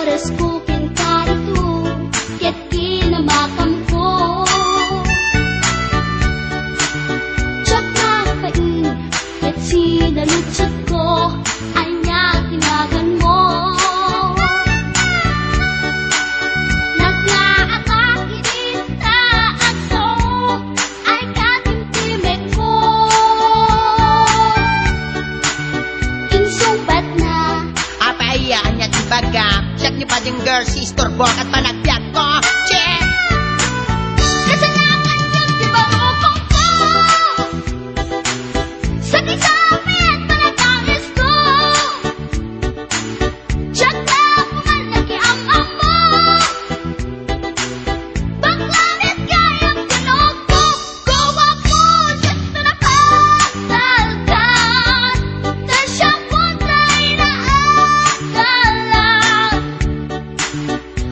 oras ko pintarito, ket kinamakam ko. Tsaka pain, ket sinalutsat ko, anya tinagan mo. Naglaakak inita akso, ay katimtimek ko. Insumpat na apayaan niya tibaga, siyak ni pading girl, sister bo at panagbiag ko. Check! kasalanan yun, di ba upang ko? Sa kisapit, panagangis ko. Tsaka pumalaki ang amo. Baklamit kayang tinog ko. Gawa ko, dito nakatalkan. Na siyang puntay na agalan.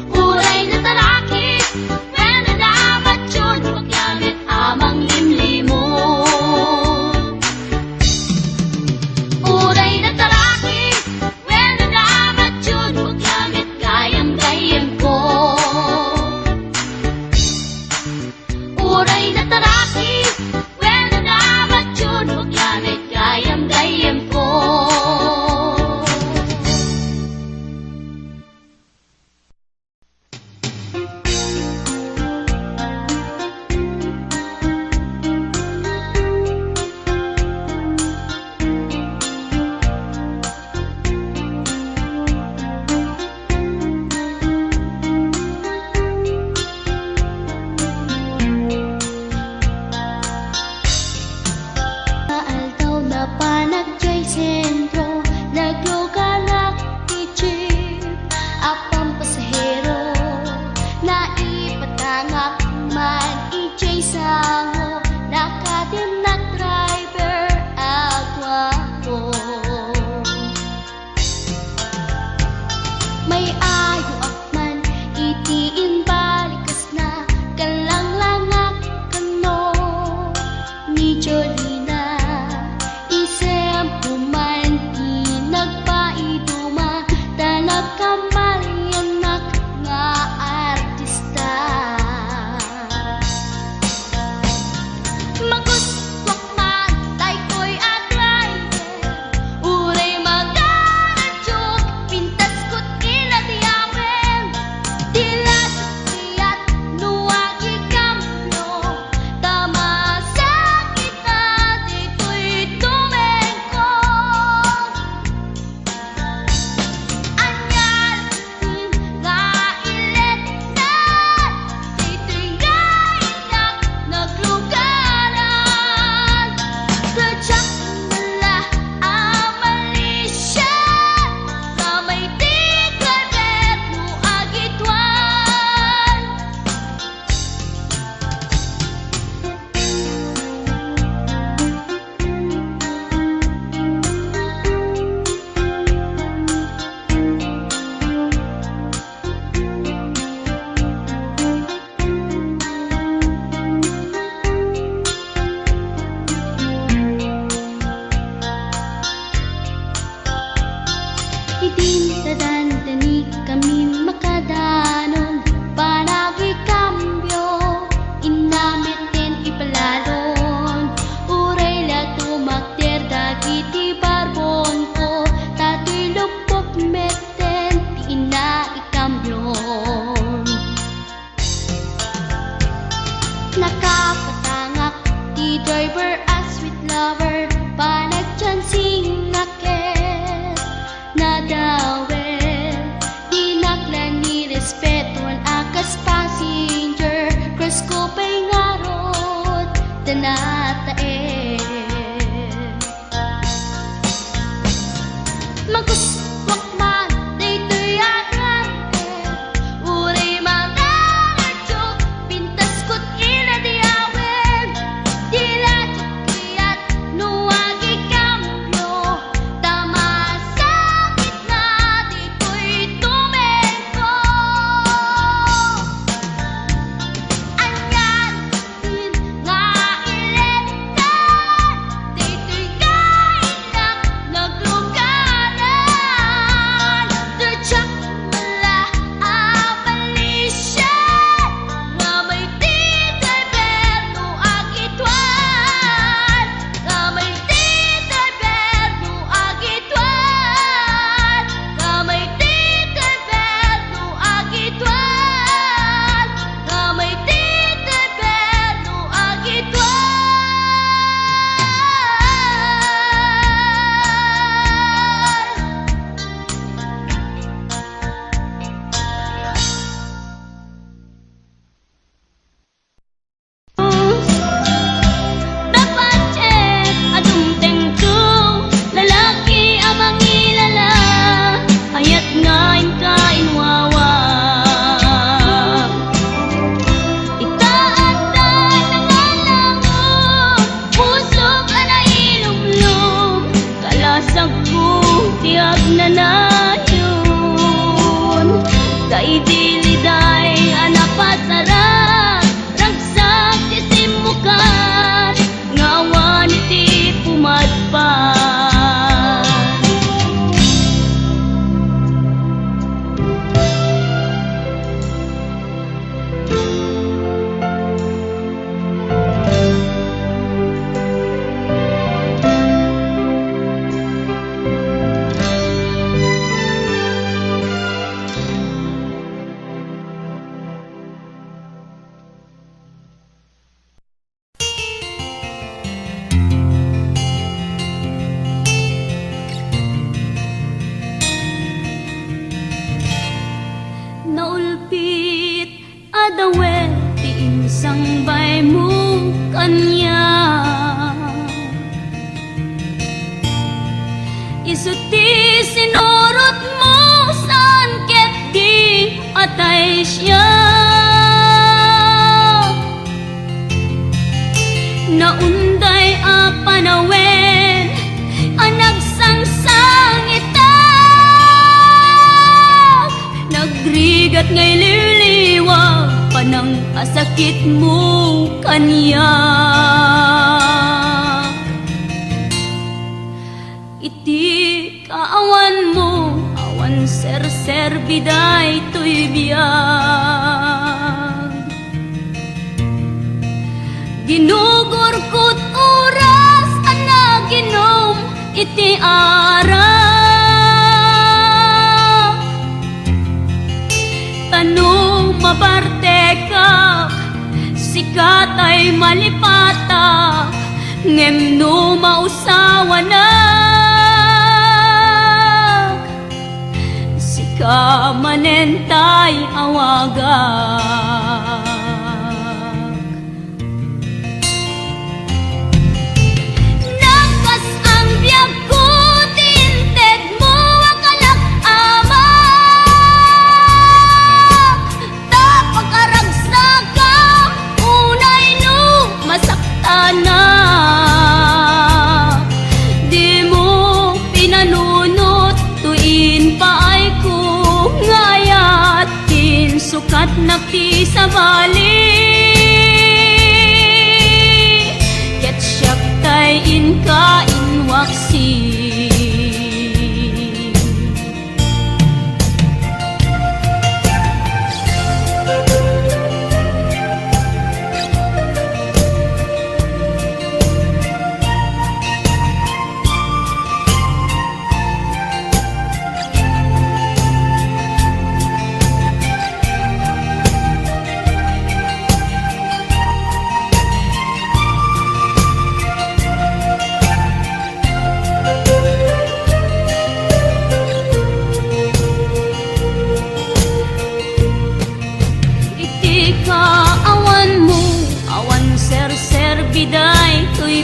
Uray na tarakit, natae magkuswak man daytoy agante uray manangadyo pintas ko't inadiawen dila kiyat nuwagi kambyo tama sakit na dito'y tumengko anyan din nga ilentan dito'y kainak naglugaran Dirtsak wala abalisyan nga may tito'y berno agitwan nga may tito'y berno agitwan nga may tito'y berno agitwan nga may tito'y berno agitwan Dapat check adumteng ko lalaki amang ilala ayat ngain kainwawa itaanda nangalang mo pusok ana ilumlum kalasag ko tiag na nayon kay diliday anapasara ragsak ti simukan ngawan iti pumadpan naulpit adawet ti insang bay mo kanya isuti sinurot mo saan ket di atay siya naunday a panawen anagsangsang itak nagrigat ngay liliwag panang asakit mo kanya iti kaawan mo awan ser biday to'y biyag ginugor ko't oras anaginom iti ara tanong mabarte ka sikat ay malipata ngem no mausawa na sika manentay awagak nagkas ang biyag ko tinted mo akalak ama tapakaragsak ka unay no masakta na di mo pinanunot tuin paay ko ngayat tin sukat na ti sa bali ket siyak tay inka inwaksi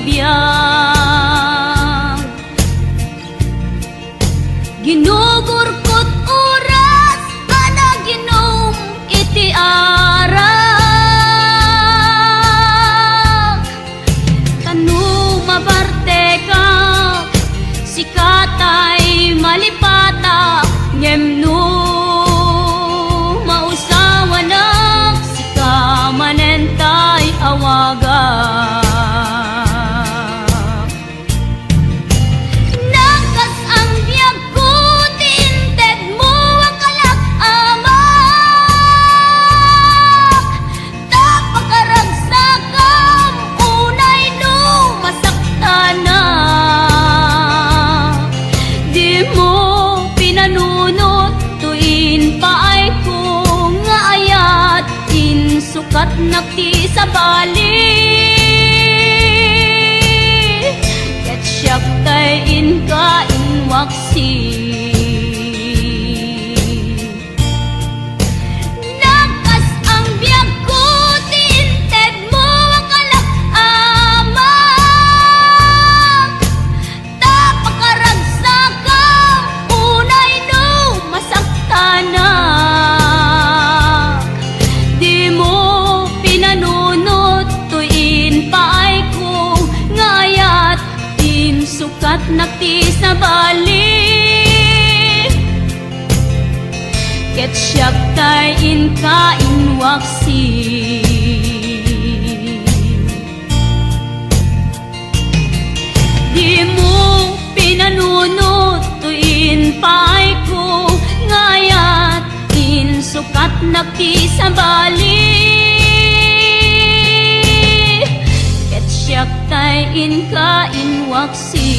biyag. Ginugurkot oras ana ginom iti arak. Kanu mabarte ka sikatay malipata ngem no mausawanak sika manentay awaga. Nakas ang biyag ko tinted mo ang kalak-amak. Tapagaragsakam unay no masaktana. Di mo pinanunot tuin paay ko nga ayat insukat nakti sa bali. Ket siyak tay inka inwaksi. Nakas ang biyag ko tinted mo ang kalak-amak. Tapagaragsakam unay no masaktana. Di mo pinanunot tuin paay ko ngayat sukat nakti sa bali. Ket siyak tay inka inwaksi. Di mo pinanunot tuin paay ko ngayat sukat nakti sa bali. Ket siyak tay inka inwaksi.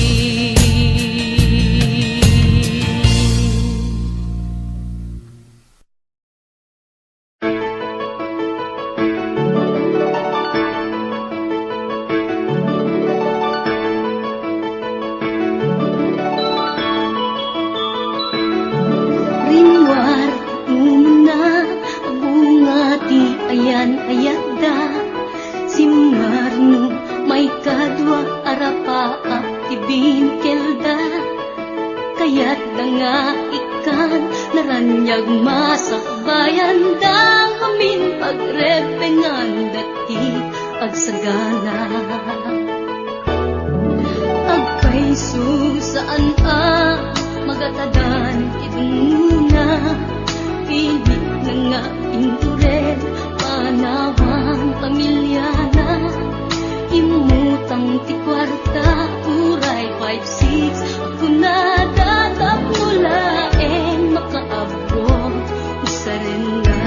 Rinwar una bunga ti ayan ayada simmarno may kadwa arapa ti binkelda kayat nga ikan naranyag masakbayan da amin pagrepengan dati agsagana agkay susaan magatadan iduna pilit na nga induren panawang pamilyana imutang ti kwarta uray 5-6 ako na dadapulaen makaabot usarin na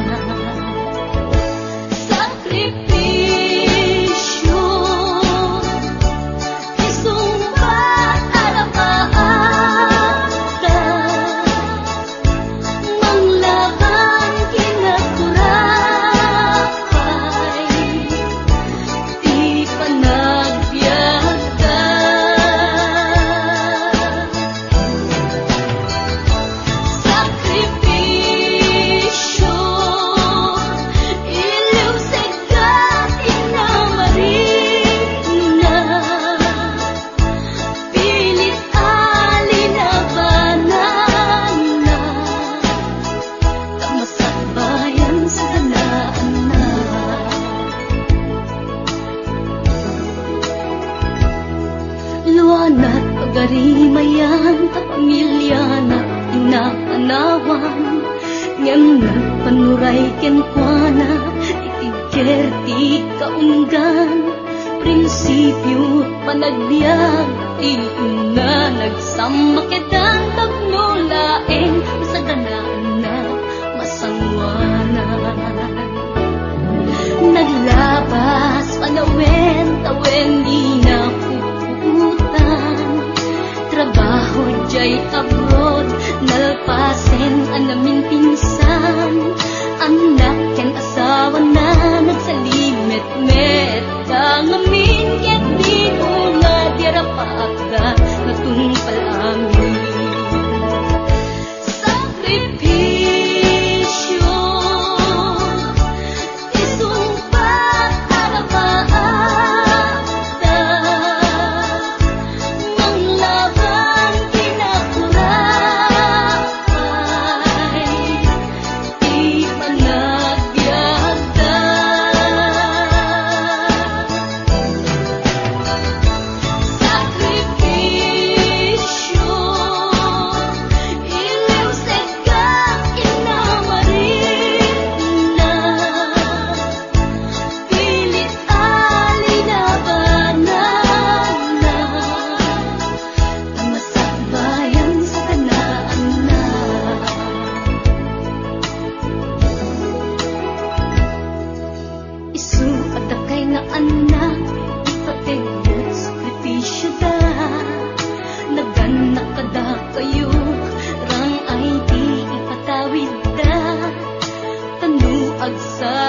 sakripisyo isumbat arapaata manglaban kinaturapay di panagbiagda sakripisyo iliw segat inamarina pilit alinabanan na kamasakbayan sa ganaan na luwanat pagarimayan ta pamilya na inapanawan ngem nagpanuray kenkwana itigker ti kaunggan prinsipyo panagbiag ti una nagsamakedan tagnolaeng sa ganaan na masangwanan naglabas panawen tawen di na puputan trabaho jay abroad nalpasen anamin pinsan anak ken asawa na nagsalimet-met kangamin ket di una dirapaagda natungpal amin sakripisyo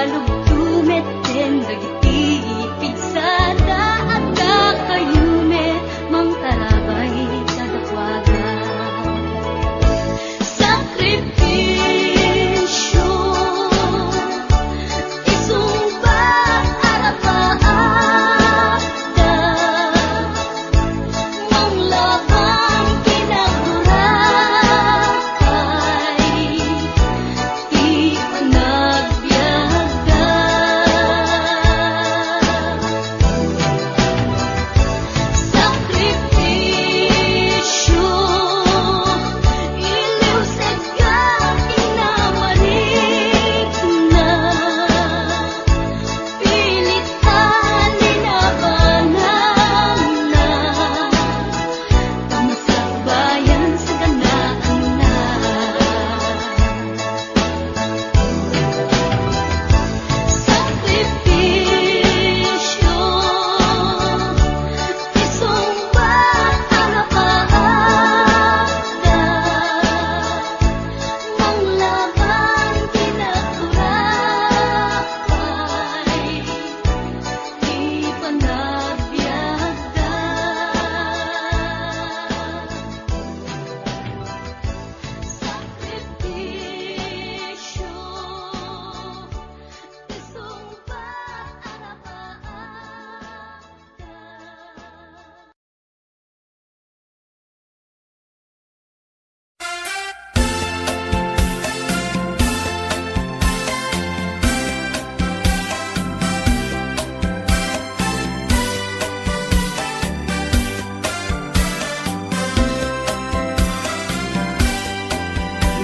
talugtumet den dagiti pigsada at kakayumet mang tarabay kadakwaga sakripisyo isumba arapaada mang labang kinaburakay di panagbiagda sakripisyo iliwsad ka inamarik na pilitan dinabanang na pamasakbayan sa ganaan na sakripisyo isumba arapaada mang laban kinaburakay di panagbiagda sakripisyo isumba arapaada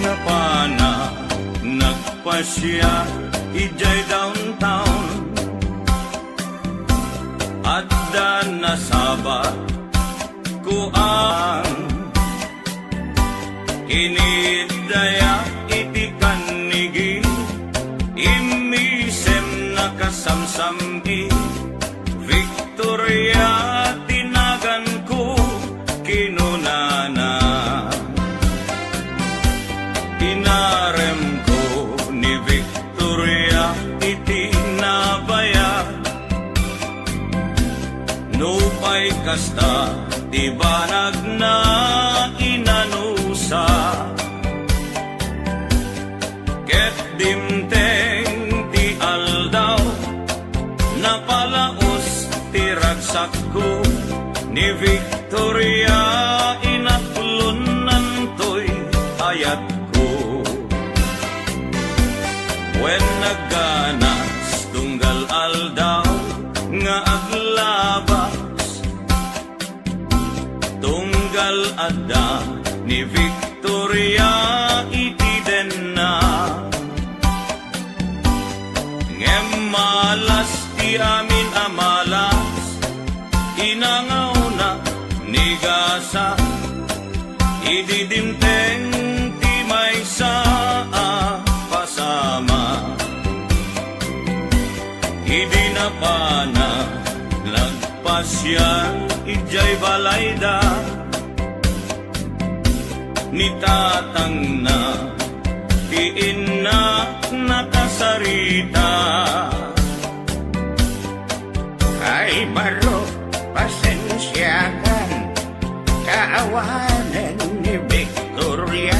Napana nagpasya ijay downtown at nasabat kuan inidaya iti kanigi imisem nakasamsamgi Victoria tinagan ko kinunana inarem ko ni Victoria iti nabaya nupay kasta di banag na inanusa ket dimteng ti aldaw napalaos ti ragsak ko ni Victoria inatlunan to'y ayat ko when nagganas tunggal aldaw nga aglabas tunggal adda ni Victoria iti den na ngem malas ti amin amalas inangaw na ni gasa ididimteng ti may saa pasama idi na pana lagpasya ijay balayda ni tatang na ti inna nakasarita ay baro pasensyakan kaawanan ni Victoria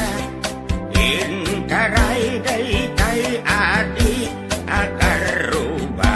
intaray daytay adi akaruba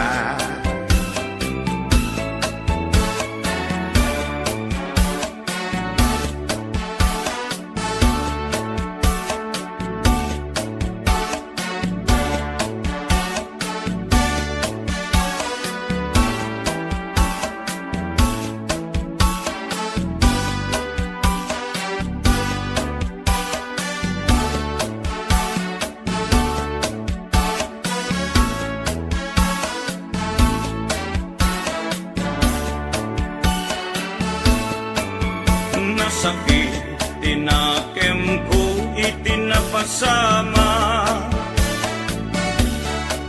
nasakit tinakem ko itinapasama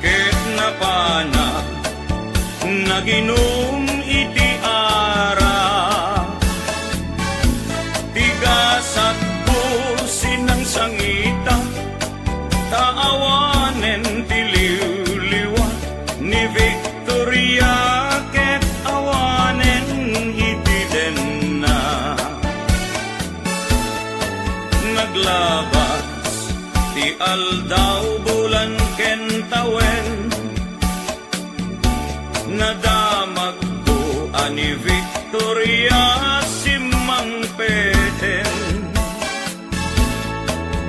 ket napana naginom iti ara tigasat ko sinang sangita taawanen ti liwliwan aldaw bulan ken tawen nadamag ko ani Victoria simang peten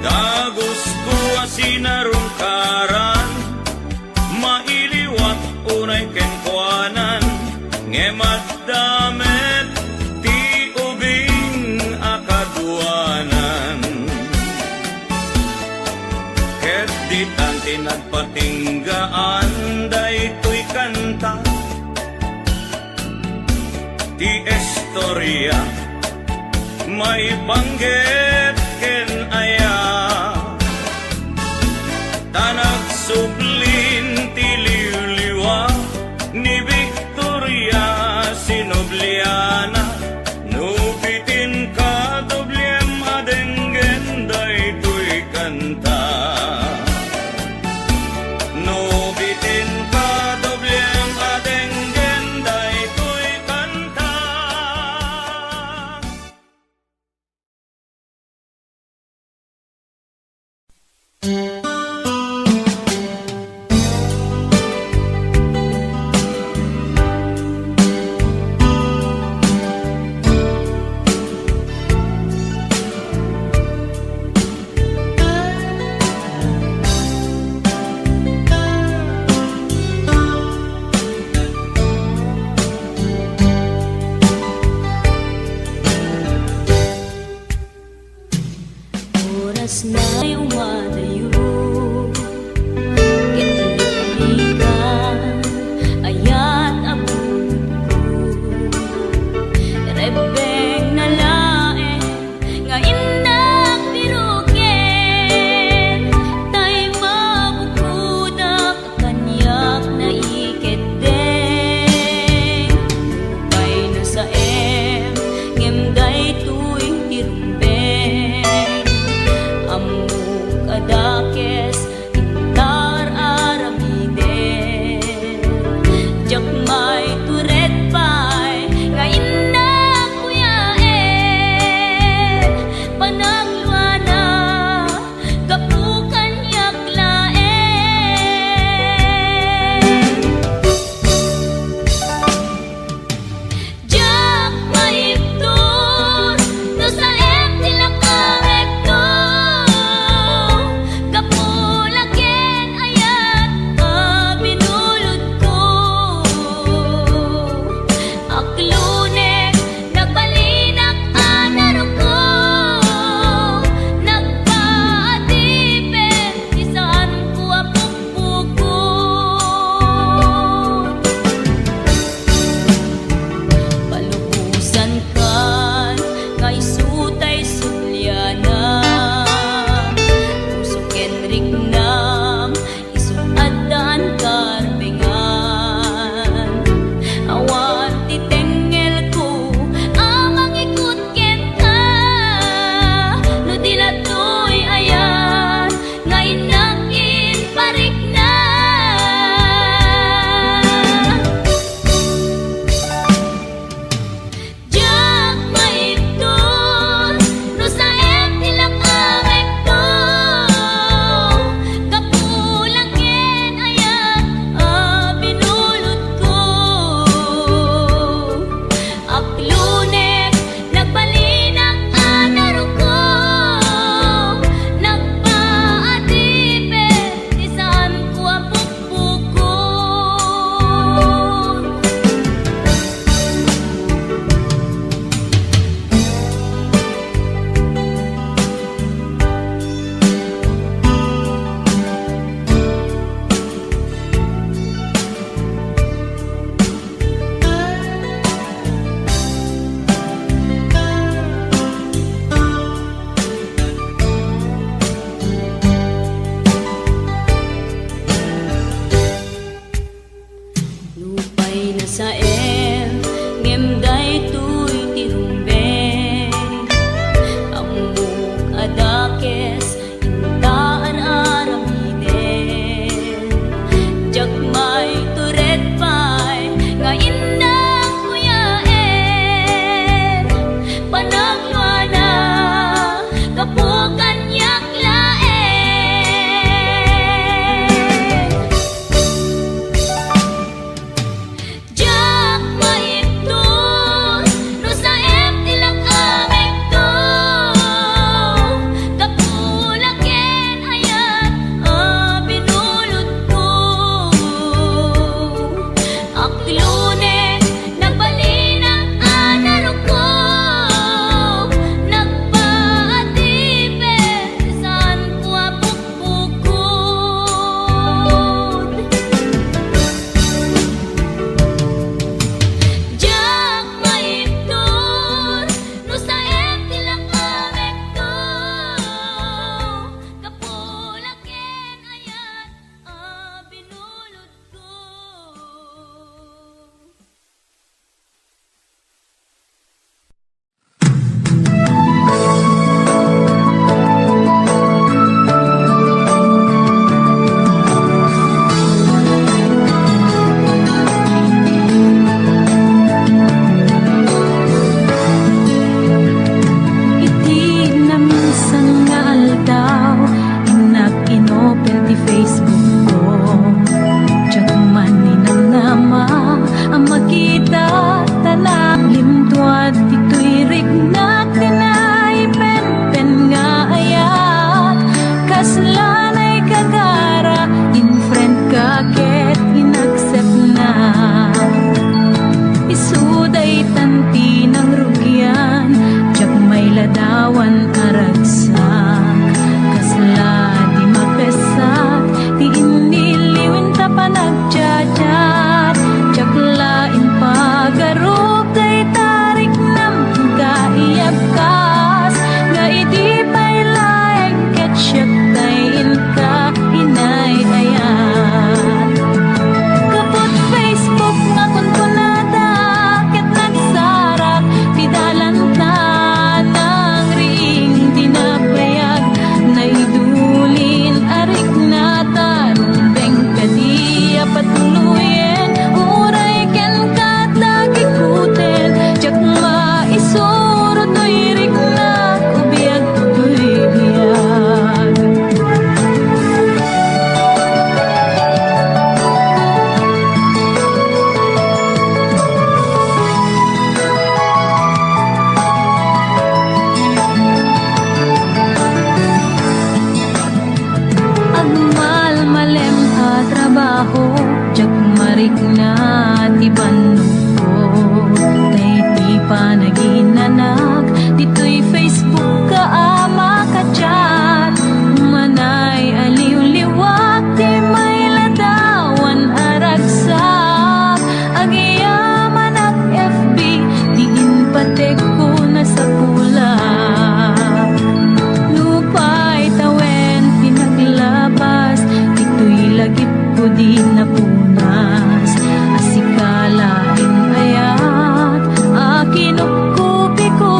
dagos ko asinarungkaran mailiwat unay ken kuanan ngemad damet ti ubing akaduanan ket ditan tinagpatinggaan daytoy kanta ti istorya may banggit ken aya tanag sublin ti liwliwa ni Victoria Sinobliana no bitin ka doblem adenggen daytoy kanta no bitin ka doblem adenggen daytoy kanta balik na ti bandok ko. Tay ti panaginanak, dito'y Facebook ka ama ka chat. Manay aliw-liwak, ti may ladawan aragsak. Agiyaman at FB, diin patek ko na sa pulak. Lupay tawen, pinaglabas, dito'y lagip ko di napunas. Asikalain ayat, akinupkupi ko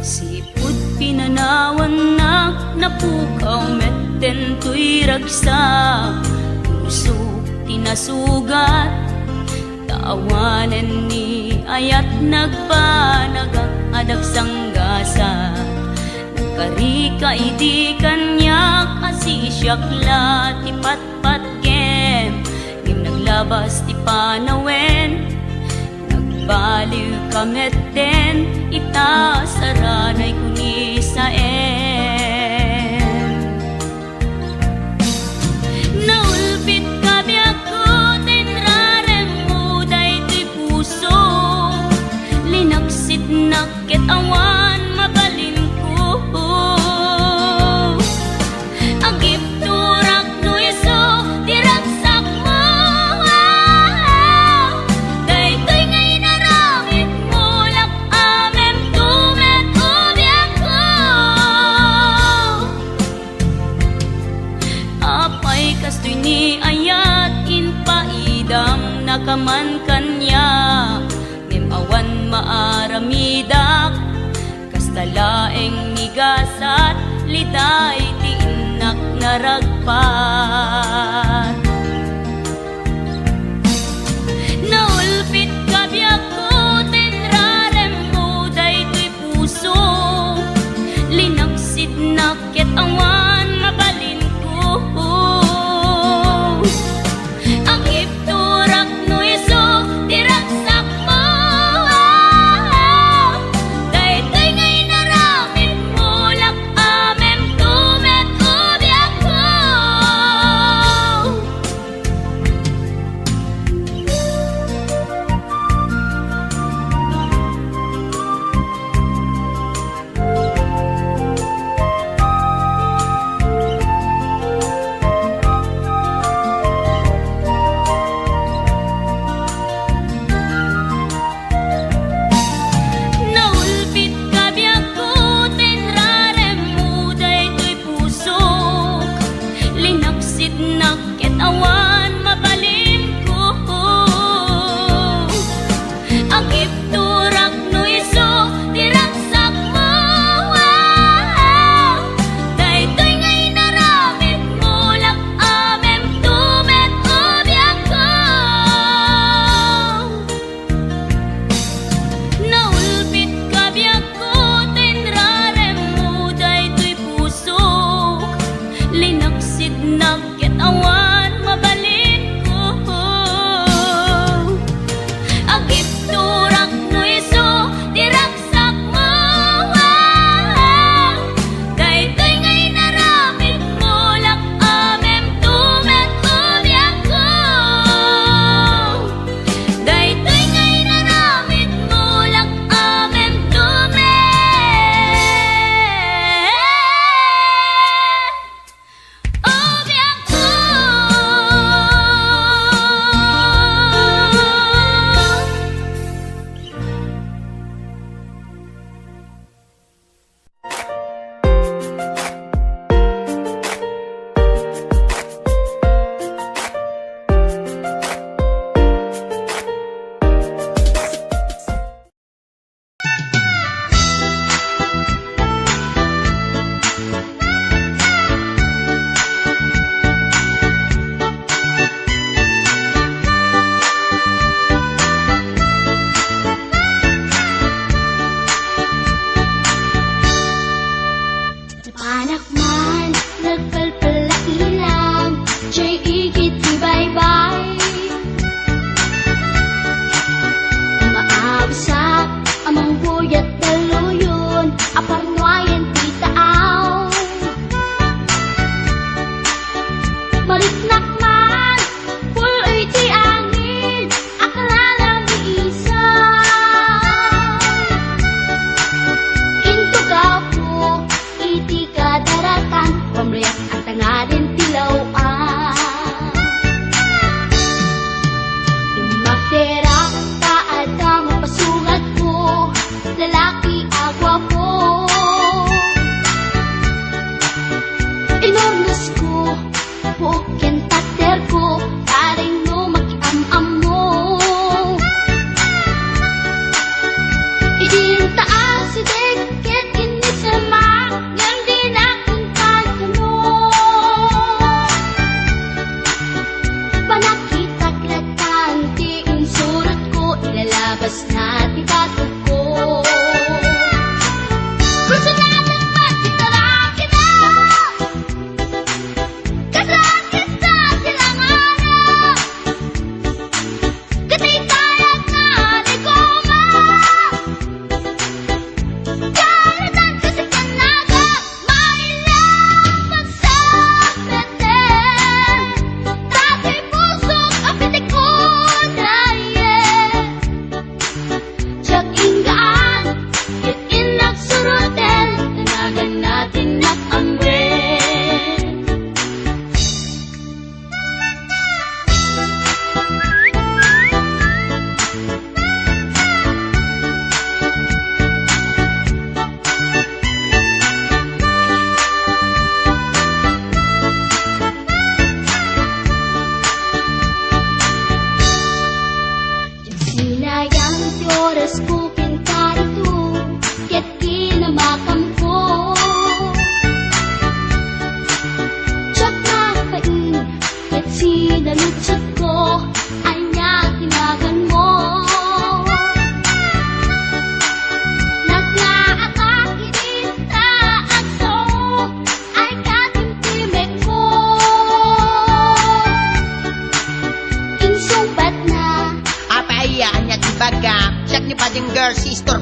Sipud pinanawan na napukaw metten tuy ragsa, puso tinasugat, taawanen ni ayat nagpanagak adag sanggasa. Nagkarika idi kanyak asisyakla ti patpat kem, ngim naglabas ti panawen, nagbaliw kametten ita saranay kuni saen. Naulpit kabiyak ko tinrarem mo daytoy puso, linaksit nakit awan mabalin ko. Agip turak no iso diragsak mo, daytoy ngay naramit mo lak amem tumet ubiyak ko. Apay kastoy ni ayat inpaidam nakaman kanya, awan maaramidak kastalaeng nigasat liday ti inak naragpat. Naulpit kabiyak ko tinrarem mo daytoy puso, linaksid nakit awan mabalin ko. Ang ipturak no iso diragsak mo, daytoy ngay naramit mo lak amem tumet ubiyak ko.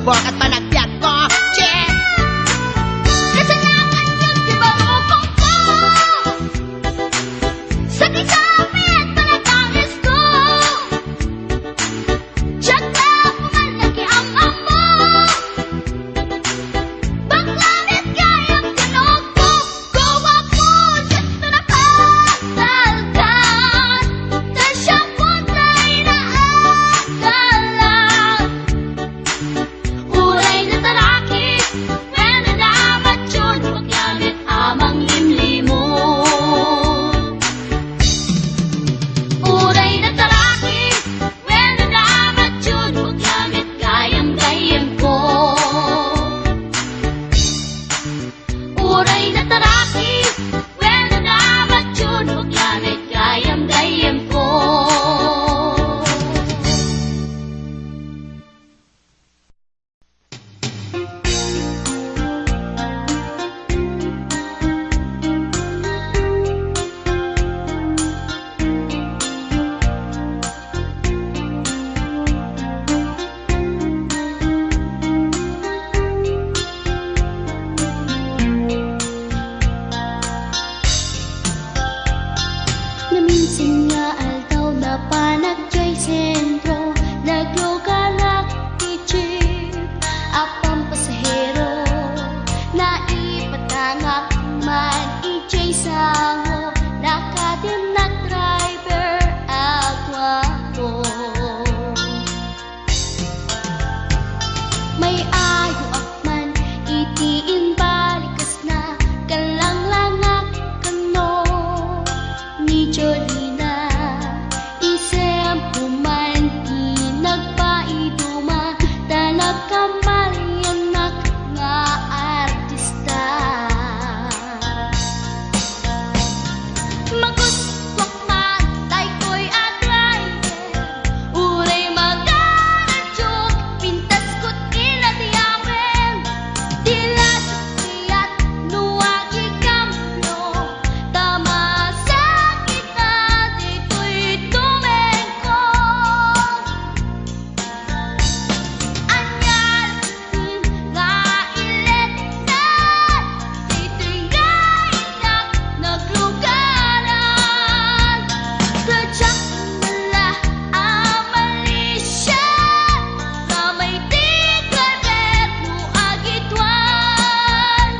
Bork at panagbiag ko. Check! Kasalanan yun, di ba ukong ko? Sakit sa amin, panatangis ko. Check na pumalaki ang amo. Baklamit kayang tunog ko. Gawa ko, sakto na pagdaldan. Na siyang punay na akalan. Uray na tarakit, when nadamat yun, paglamit amang limlimo. Uray na tarakit, when nadamat yun, paglamit gayam-gayam ko. Uray na tarakit, when nadamat yun, paglamit gayam-gayam ko. Naminsan nga aldaw na panagjoy sentro, naglugalak ni jeep, apang pasahero, naipatangak man ijay sango, nakadim na driver agwapo. May ayo akman, itiin balikas na, kalang-langak kano ni Jolina. Isem puman di nagpaiduma, talagkamalianak nga artista. Magustok man, taikoy at rider, uray magaradyok, pintas ko't inadiyawen. Tila sukiyat, nuwagi kamlo, tama sakit na dito'y tumengko. Anyal nga ilet na, dito'y nga inak naglugaran. Tadyak nala ang malisya, na may tiglaret mo agitwan.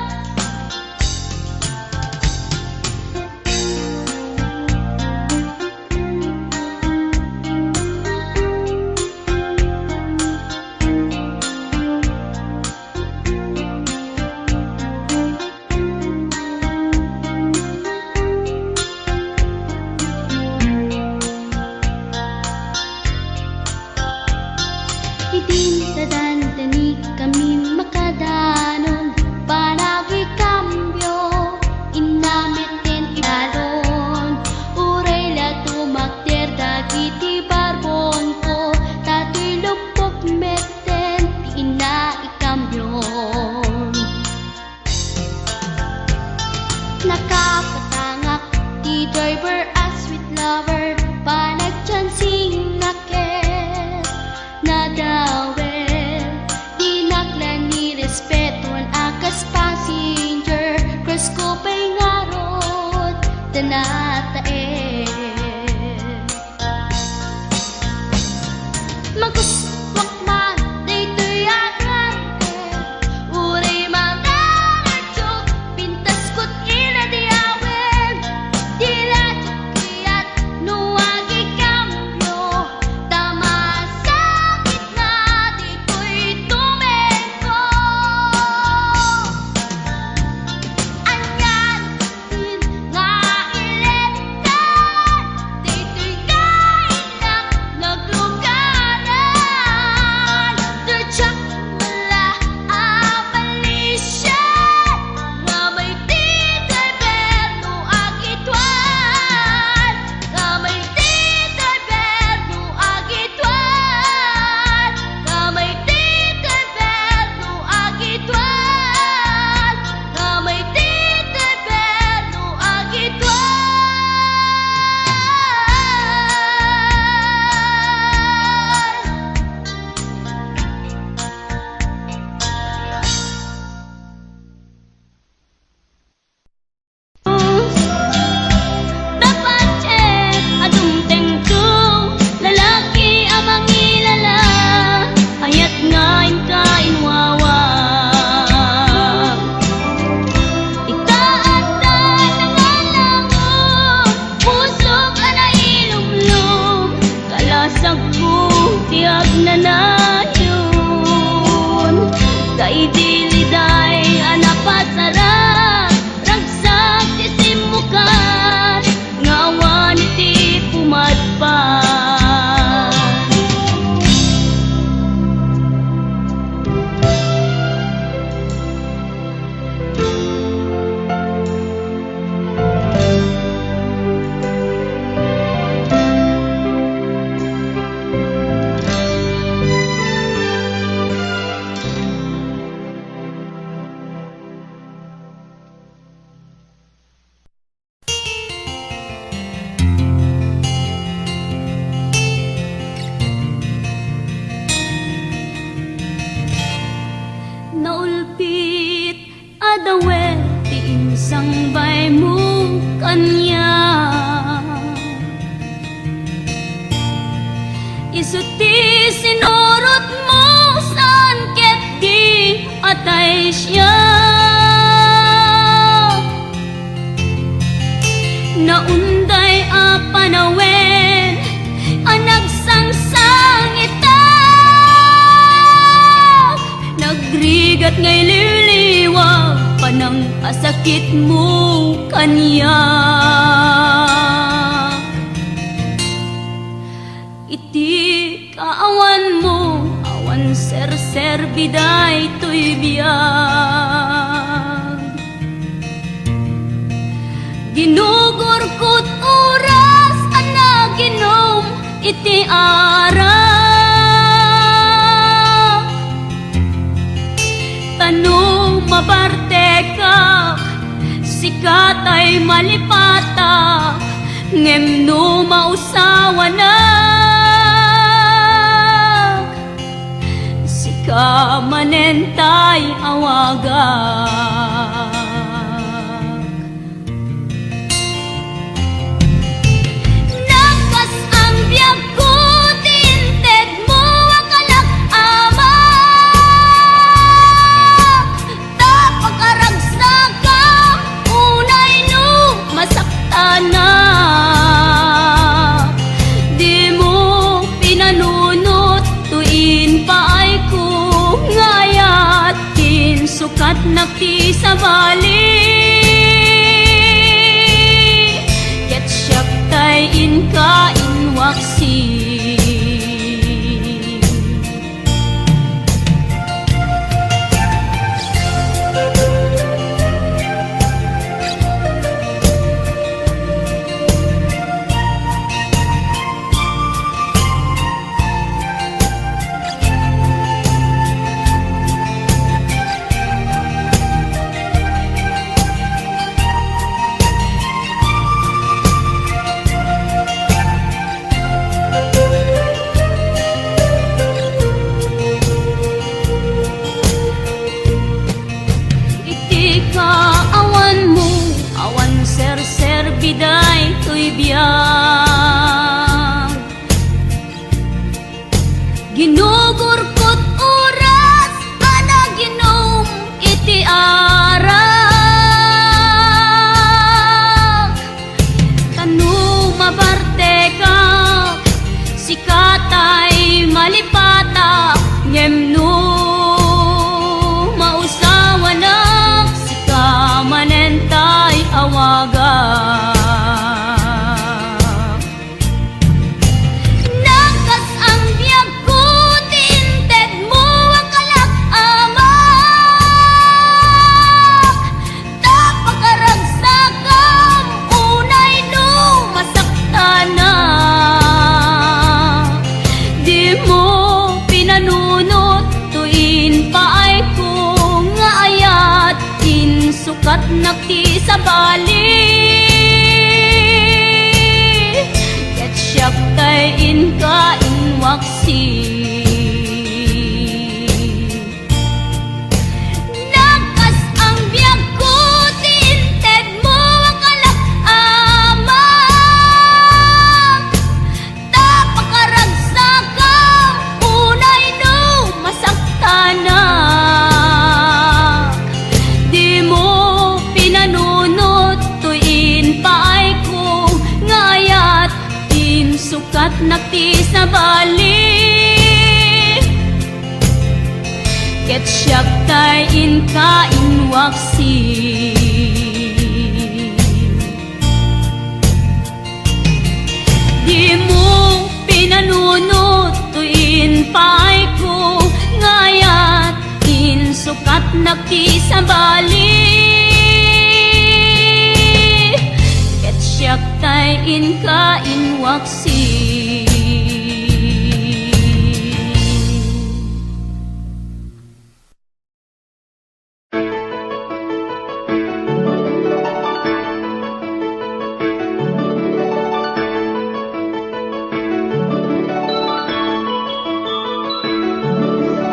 Idinadandani kami makadanon, panagi kambyo, inamitin ibalon. Uray la tumakder dagiti barbon ko, tato'y lupok meten, di ina ikambyon. Nakapatangak di driver as sweet lover, panagchansing naket na dawel. Di naklan ni respeton akas passenger, cross ko pa'y ngarot, tanatae. Maguswak man, dito'y agarte, uray magaradyok, pintas ko't inadiyawen. Tila sukiyat, nuwagi kambyo, tama sakit na dito'y tumengko. Anyal nga ilet adawe ti insang bay mo kanya. Isu ti sinurot mo saan ket di atay siya. Naunday a panawen ang nagsangsang itak, nagrigat ngay liliwag panang asakit mo kanya. Iti kaawan mo awan ser biday to'y biyag, ginugurkot oras ana ginom iti ara. Tanong mabarte ka sikat ay malipata, ngem no mausawa na sika manentay awagak. Di mo pinanunot tuin pa ay kung ngayatin sukat nakti sa bali. Ket siyak tay inka inwaksi. Biday to'y biyag, ginugurkot oras ana ginom iti ara. Tanong mabarte ka sikatay malipata, ngem no mausawa na sika manentay awaga. Sukat nakti sa bali, ket siyak tay inka inwaksi. Nagkas ang biyag ko tinted mo ang kalak-ama, tapakaragsakan unay no masaktana. Di mo pinanunot tuin pa ay kung ngayat din sukat nakti sa bali. Ket siyak tay inka inwaksi. Di mo pinanunot tuin pa ay kung ngayat din sukat nakti sa bali. Ket siyak tay inka inwaksi.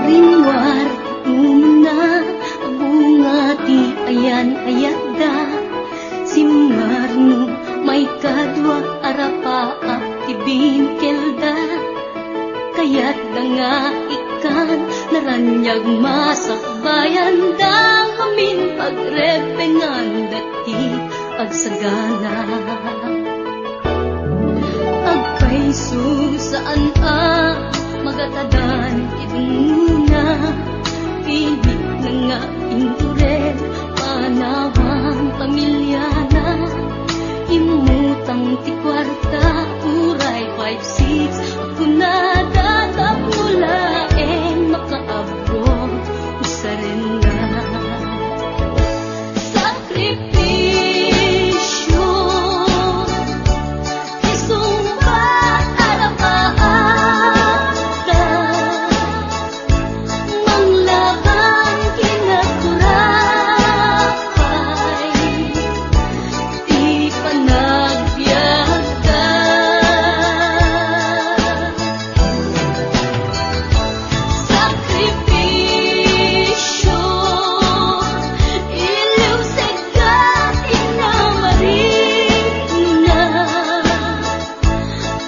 Rinwar, bunga, bunga ti ay kan ayada Simarno may kadwa arapa tibin kelda Kaya't nga ikan naranyag masakbayan da amin pagrepengan dati agsagana Agkaiso saan magatadan itunguna Pilit na nga intured panawang pamilyana Imutang ti kwarta uray 5-6 Ako na datap mula makaabot Usa rin na Sakripisyo Isumbat arapaata Manglaban kinaturapay Di panagbiyaga Sakripisyo Iliw segat inamarina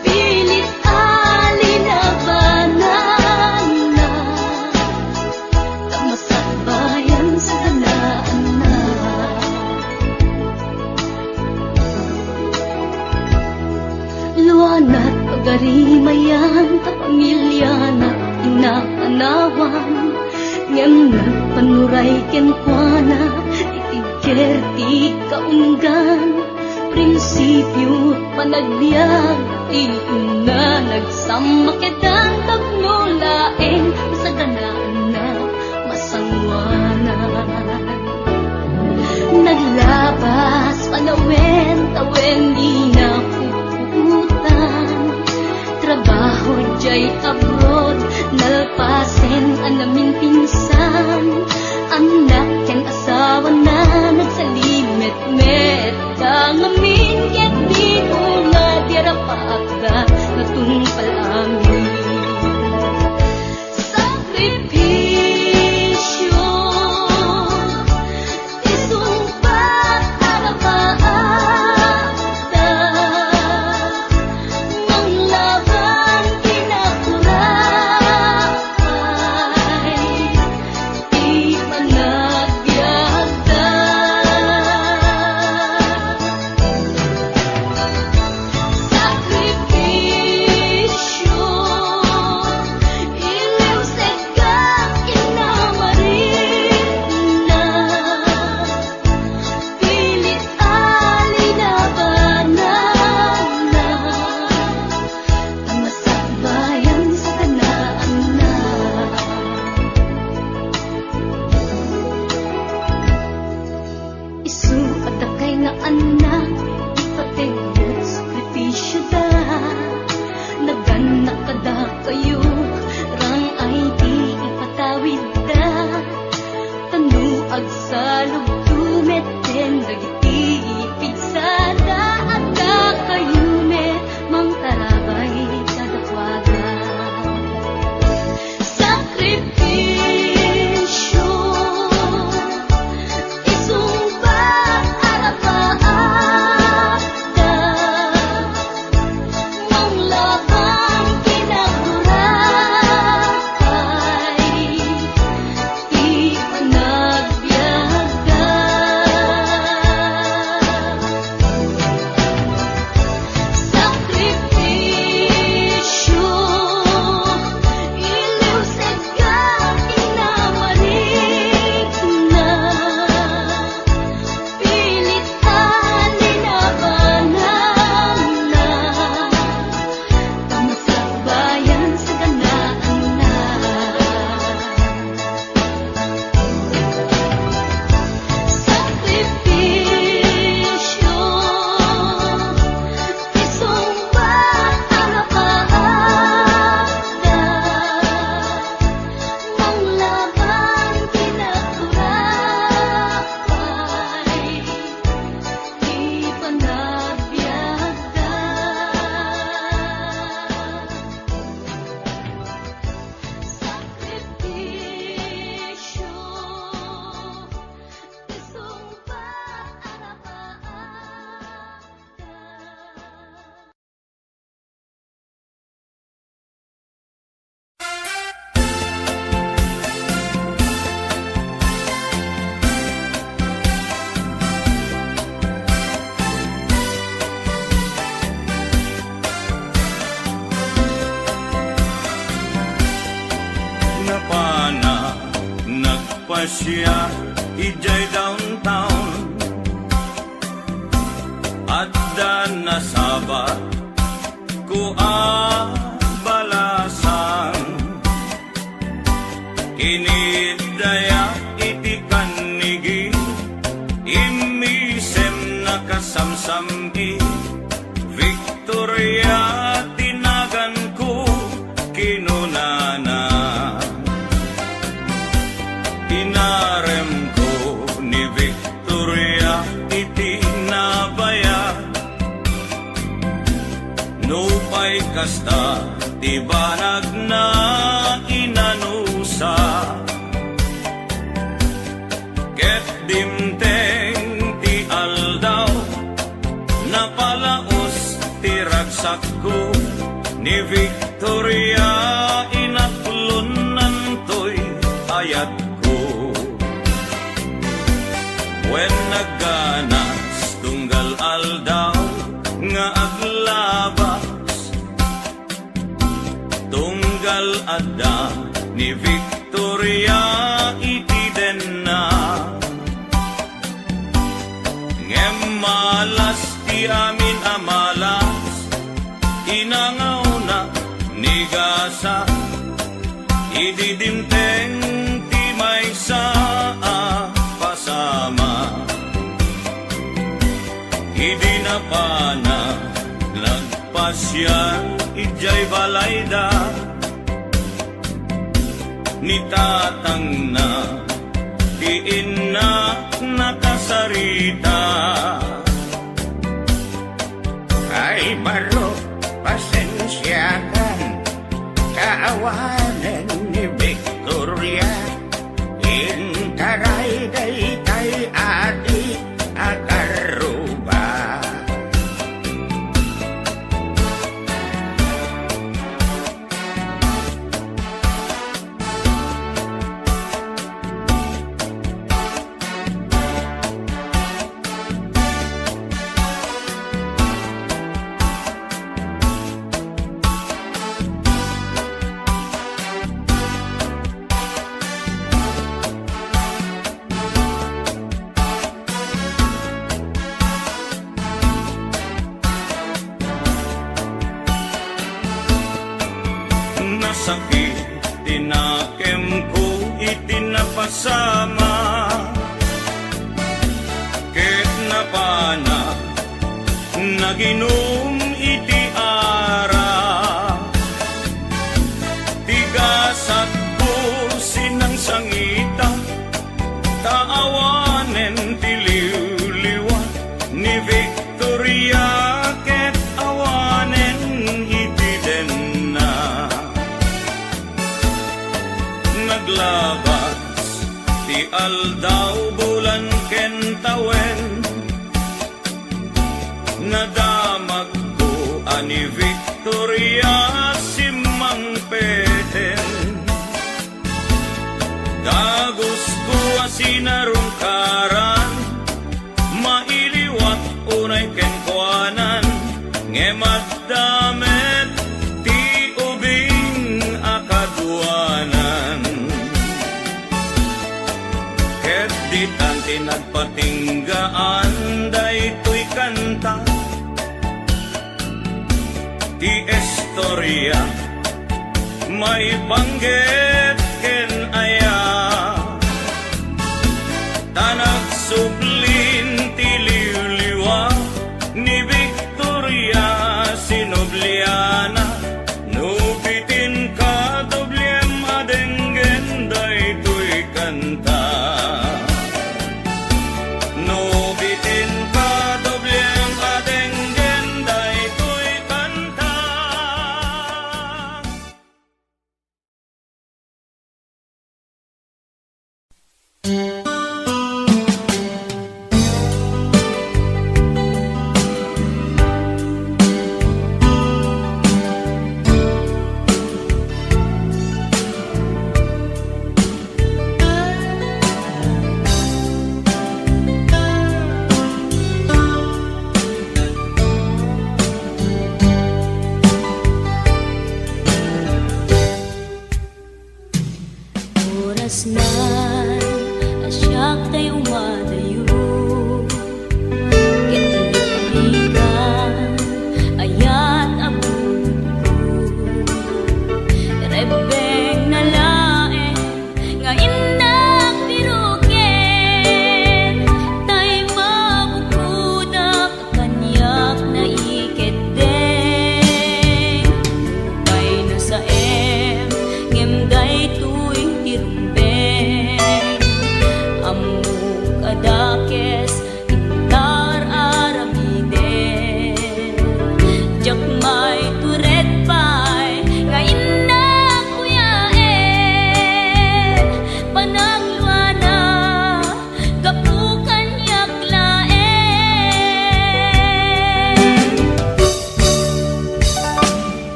Pilit alinabanan na Kamasakbayan sa ganaan na Luanat pagarimayan kapamilya na inapanawan Ngem nagpanuray kenkwana itigker ti kaunggan Prinsipyo panagbiag ti una nagsamakedan tagnulaeng sa ganaan na masangwanan Naglabas panawen tawen di na puputan Trabaho jay abroad nalpasen anamin pinsan Anak ken asawa na nagsalimet-met Kangamin ket di una dirapagda natungpal amin Sakripisyo Isumpat arapaata Manglaban kinaturapay Di panagbiyaga Sakripisyo Iliw segat inamarina Pilit alinabanan na Kamasakbayan sa ganaan na Isu adakay nga anak ipatingot sakripisyo da Naganak kada kayo rang ay di ipatawid da Tanuag sa lugtumeten dagiti pigsada at da kayo met mang tarabay kadakwaga Sakripisyo Isumbat arapaata nagpasya ijay downtown at dan nasabat ko balasan kinidaya iti kanigi imisem nakasamsami Victoria tinagan ko kinunana inarem ko ni Victoria iti nabaya nupay kasta ti banag na inanusa ket dimteng ti aldaw napalaos ti ragsak ko ni Victoria inaklon nantoy ayat ko when nagganas tunggal aldaw nga aglabas tunggal adda ni Victoria iti den na ngem malas ti amin amalas inangaw na ni gasa ididimteng ti may saa pasama idi na pana nagpasyan ijay balayda ni tatang na ti inna nakasarita ay baro pasensyakan kaawanan ni Victoria intaray day kay adi akaruba sakit tinakem ko itinapasama ket napana naginom iti ara tigasat ko sinang sangita taawanen ti liwliwa ni Victoria ket awanen iti den na naglabas ti aldaw bulan ken tawen nadamag ko ani Victoria simang peten dagos ko asinarungkaran mailiwat unay ken kuanan ngemad damet ti ubing akaduanan ket ditan tinagpatinggaan daytoy kanta ti istorya may banggit ken aya tanag sublin ti liwliwa ni Victoria Sinobliana nupitin ka doblem adenggen daytoy kanta nupitin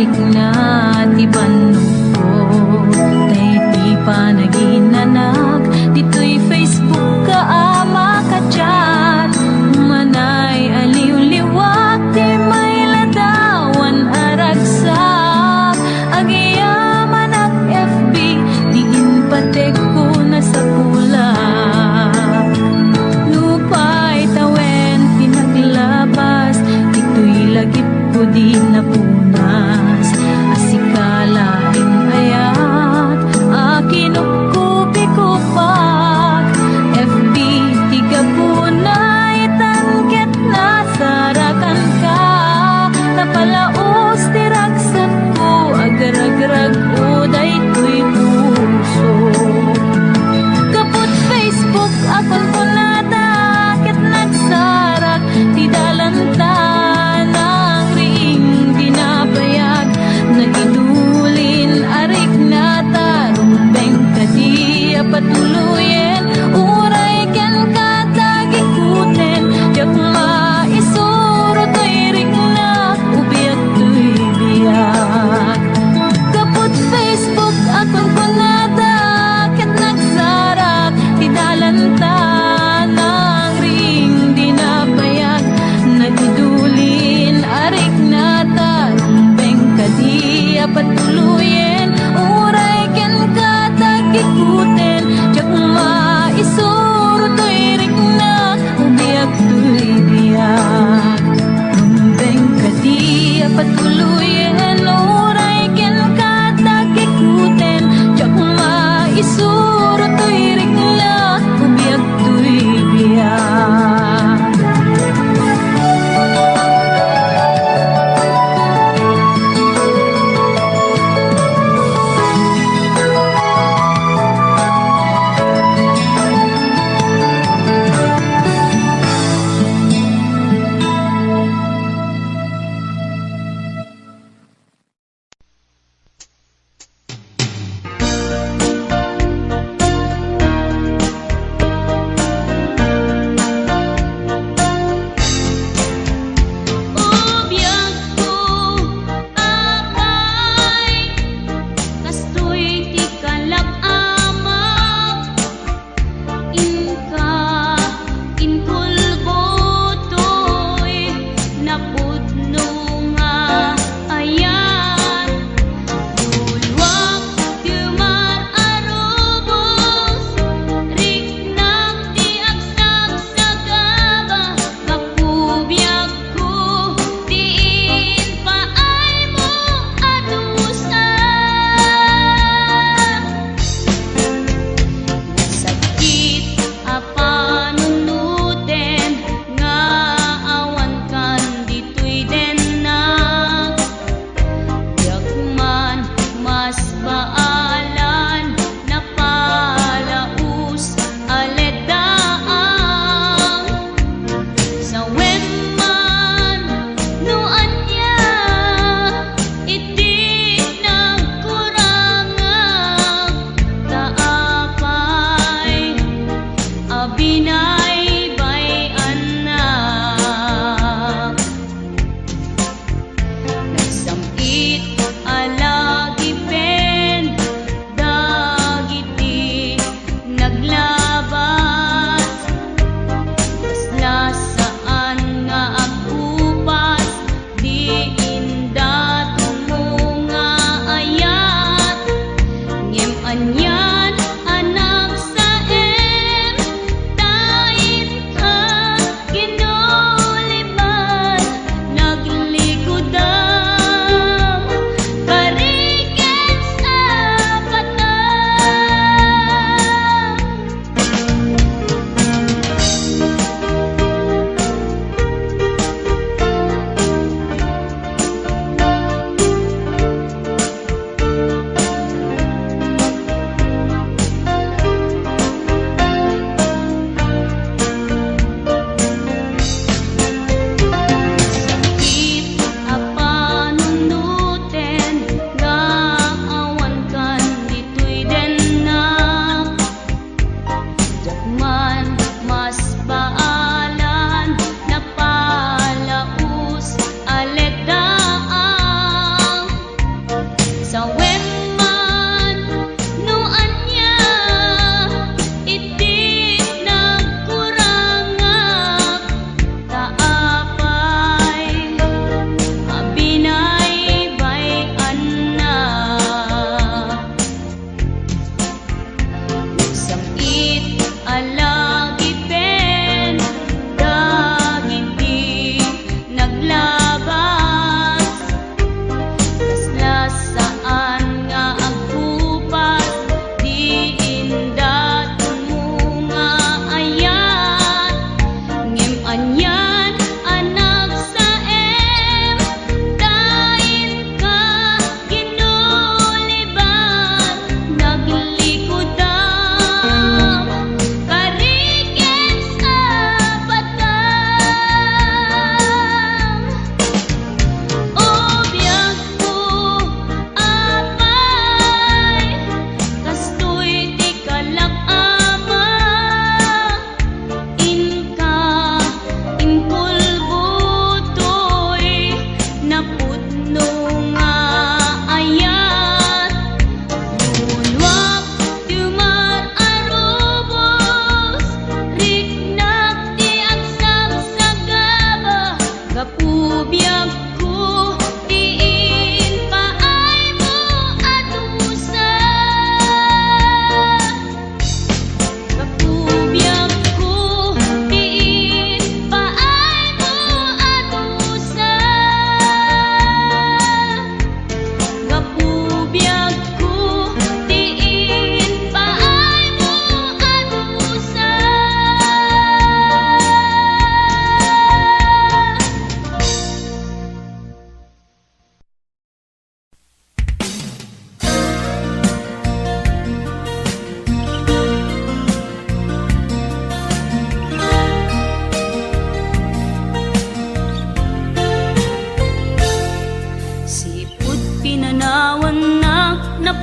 balik na ti bandok ko. Tay ti panaginanak, dito'y Facebook ka ama ka chat. Manay aliw-liwat, ti may ladawan aragsak. Agiyaman at FB, diin patek ko na sa kulak. Lupay tawen pinaglabas, dito'y lagip ko di napunas. Asikala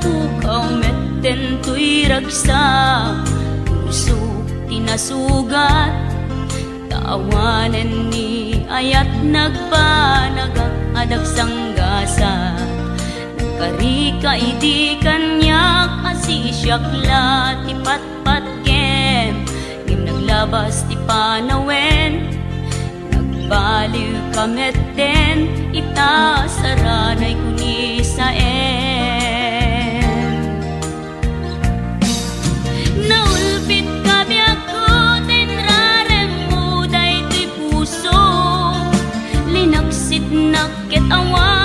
pukaw metten tuy ragsa, puso tinasugat, taawanan ni ayat nagpanagak adak sanggasa. Karika idi kanyak asisyakla ti patpat kem, ngim naglabas ti panawen, nagbaliw kametten ita saranay kuni sa naulpit kami ako tenrarem mo day ti puso, linaksit nakit awan